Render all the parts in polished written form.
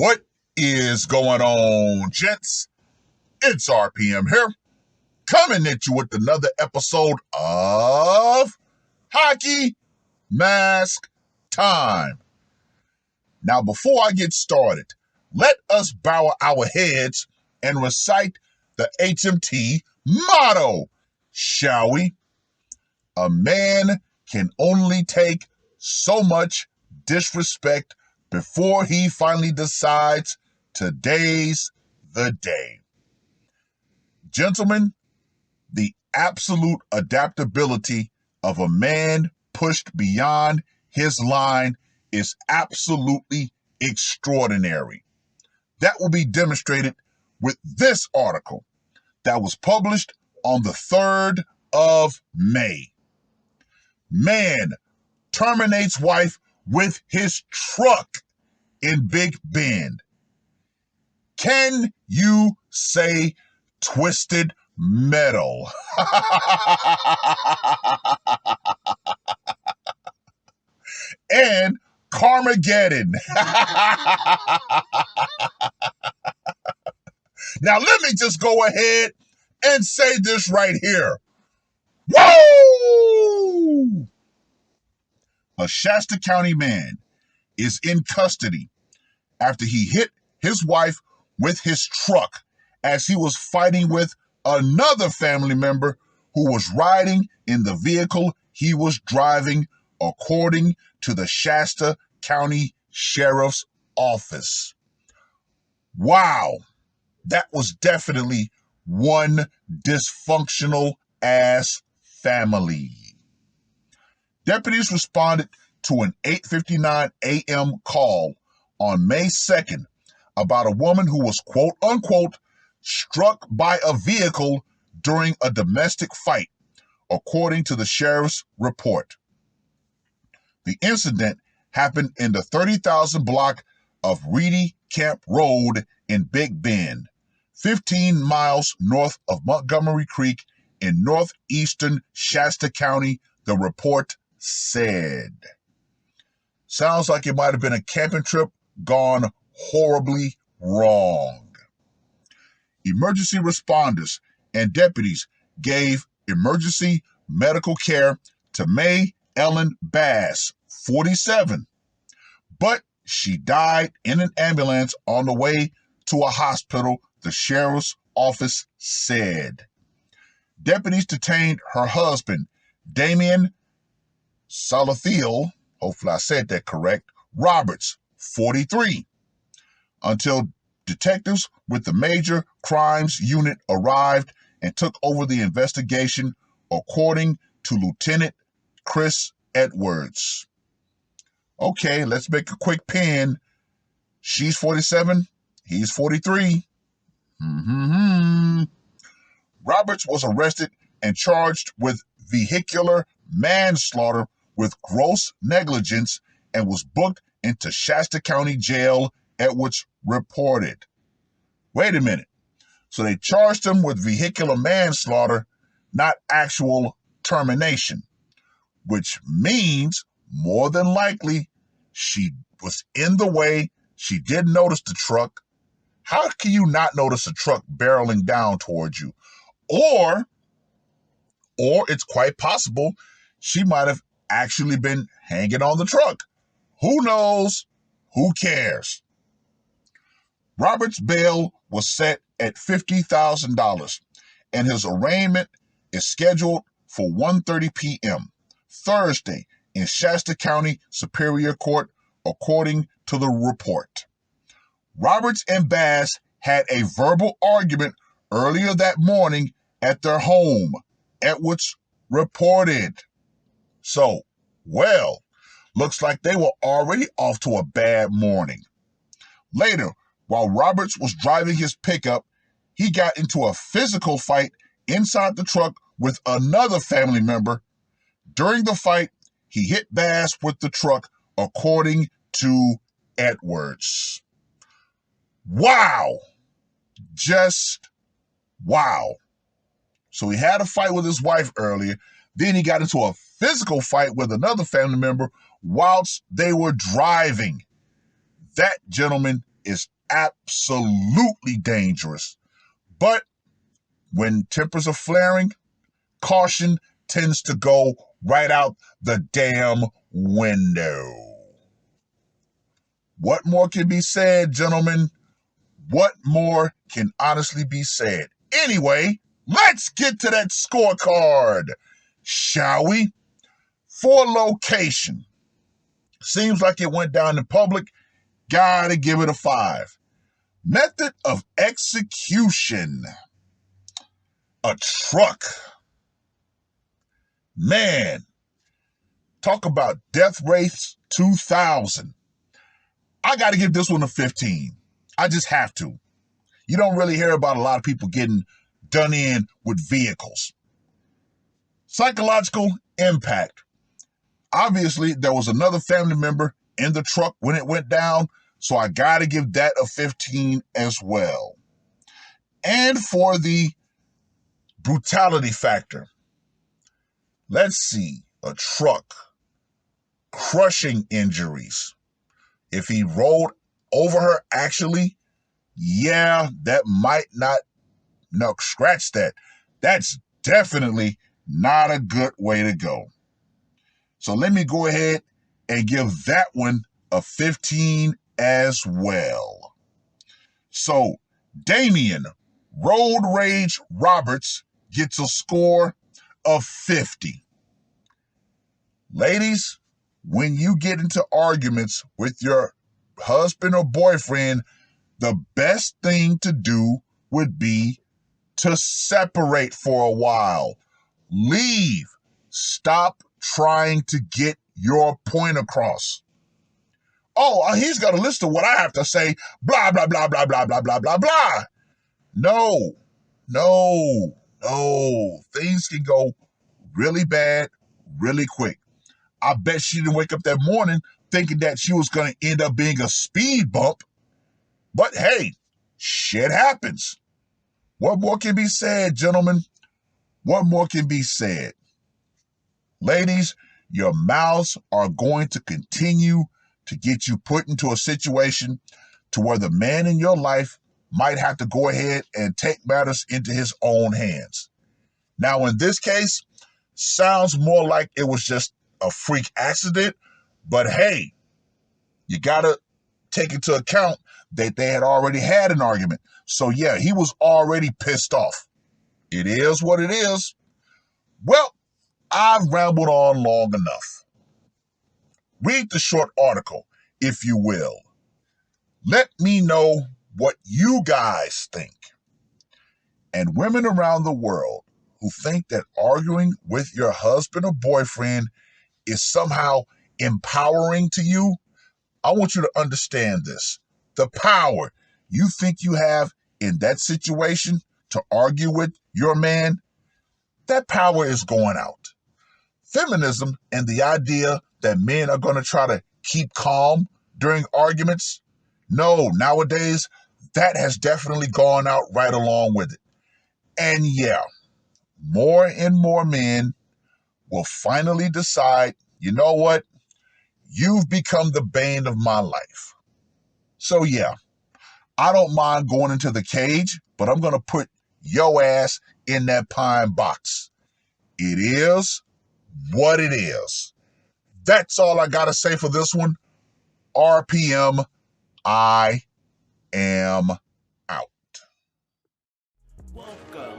What is going on, gents? It's RPM here, coming at you with another episode of Hockey Mask Time. Now, before I get started, let us bow our heads and recite the HMT motto, shall we? A man can only take so much disrespect before he finally decides today's the day. Gentlemen, the absolute adaptability of a man pushed beyond his line is absolutely extraordinary. That will be demonstrated with this article that was published on the 3rd of May. Man terminates wife with his truck in Big Bend. Can you say twisted metal? And Carmageddon. Now let me just go ahead and say this right here. Woo! A Shasta County man is in custody after he hit his wife with his truck as he was fighting with another family member who was riding in the vehicle he was driving, according to the Shasta County Sheriff's Office. Wow, that was definitely one dysfunctional ass family. Deputies responded to an 8:59 a.m. call on May 2nd about a woman who was quote unquote struck by a vehicle during a domestic fight, according to the sheriff's report. The incident happened in the 30,000 block of Reedy Camp Road in Big Bend, 15 miles north of Montgomery Creek in northeastern Shasta County, the report said. Sounds like it might have been a camping trip gone horribly wrong. Emergency responders and deputies gave emergency medical care to May Ellen Bass, 47, but she died in an ambulance on the way to a hospital, the sheriff's office said. Deputies detained her husband, Damian Salathiel, hopefully I said that correct, Roberts, 43, until detectives with the Major Crimes Unit arrived and took over the investigation, according to Lieutenant Chris Edwards. Okay, let's make a quick pin. She's 47, he's 43. Roberts was arrested and charged with vehicular manslaughter with gross negligence and was booked into Shasta County Jail, Edwards reported. Wait a minute. So they charged him with vehicular manslaughter, not actual termination, which means more than likely she was in the way. She did notice the truck. How can you not notice a truck barreling down towards you? Or it's quite possible she might have actually been hanging on the truck. Who knows? Who cares? Robert's bail was set at $50,000, and his arraignment is scheduled for 1:30 p.m. Thursday in Shasta County Superior Court, according to the report. Roberts and Bass had a verbal argument earlier that morning at their home, Edwards reported. So, well, looks like they were already off to a bad morning. Later, while Roberts was driving his pickup, he got into a physical fight inside the truck with another family member. During the fight, he hit Bass with the truck, according to Edwards. Wow. Just wow. So he had a fight with his wife earlier. Then he got into a physical fight with another family member whilst they were driving. That, gentlemen, is absolutely dangerous. But when tempers are flaring, caution tends to go right out the damn window. What more can be said, gentlemen? What more can honestly be said? Anyway, let's get to that scorecard, shall we? For location, seems like it went down in public. Gotta give it a 5. Method of execution, a truck. Man, talk about death rates 2000. I got to give this one a 15. I just have to. You don't really hear about a lot of people getting done in with vehicles. Psychological impact. Obviously, there was another family member in the truck when it went down, so I got to give that a 15 as well. And for the brutality factor, let's see, a truck, crushing injuries. If he rolled over her, actually, yeah, that might not, no, scratch that. That's definitely not a good way to go. So let me go ahead and give that one a 15 as well. So Damian Road Rage Roberts gets a score of 50. Ladies, when you get into arguments with your husband or boyfriend, the best thing to do would be to separate for a while. Leave. Stop trying to get your point across. Oh, he's got a list of what I have to say. Blah, blah, blah, blah, blah, blah, blah, blah, blah. No. Things can go really bad, really quick. I bet she didn't wake up that morning thinking that she was going to end up being a speed bump. But hey, shit happens. What more can be said, gentlemen? What more can be said? Ladies, your mouths are going to continue to get you put into a situation to where the man in your life might have to go ahead and take matters into his own hands. Now, in this case, sounds more like it was just a freak accident, but hey, you got to take into account that they had already had an argument. So yeah, he was already pissed off. It is what it is. Well, I've rambled on long enough. Read the short article, if you will. Let me know what you guys think. And women around the world who think that arguing with your husband or boyfriend is somehow empowering to you, I want you to understand this. The power you think you have in that situation to argue with your man, that power is going out. Feminism and the idea that men are going to try to keep calm during arguments, no, nowadays, that has definitely gone out right along with it. And yeah, more and more men will finally decide, you know what? You've become the bane of my life. So yeah, I don't mind going into the cage, but I'm going to put your ass in that pine box. It is what it is. That's all I got to say for this one. RPM, I am out.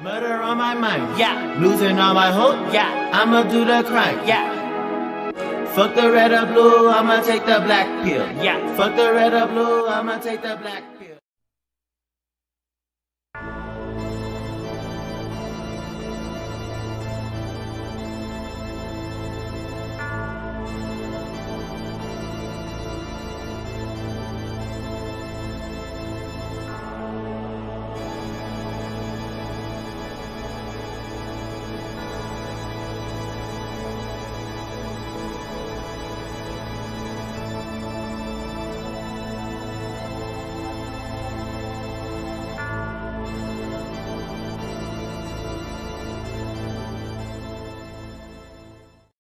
Murder on my mind, yeah. Losing all my hope, yeah. I'ma do the crime, yeah. Fuck the red or blue, I'ma take the black pill, yeah. Fuck the red or blue, I'ma take the black pill.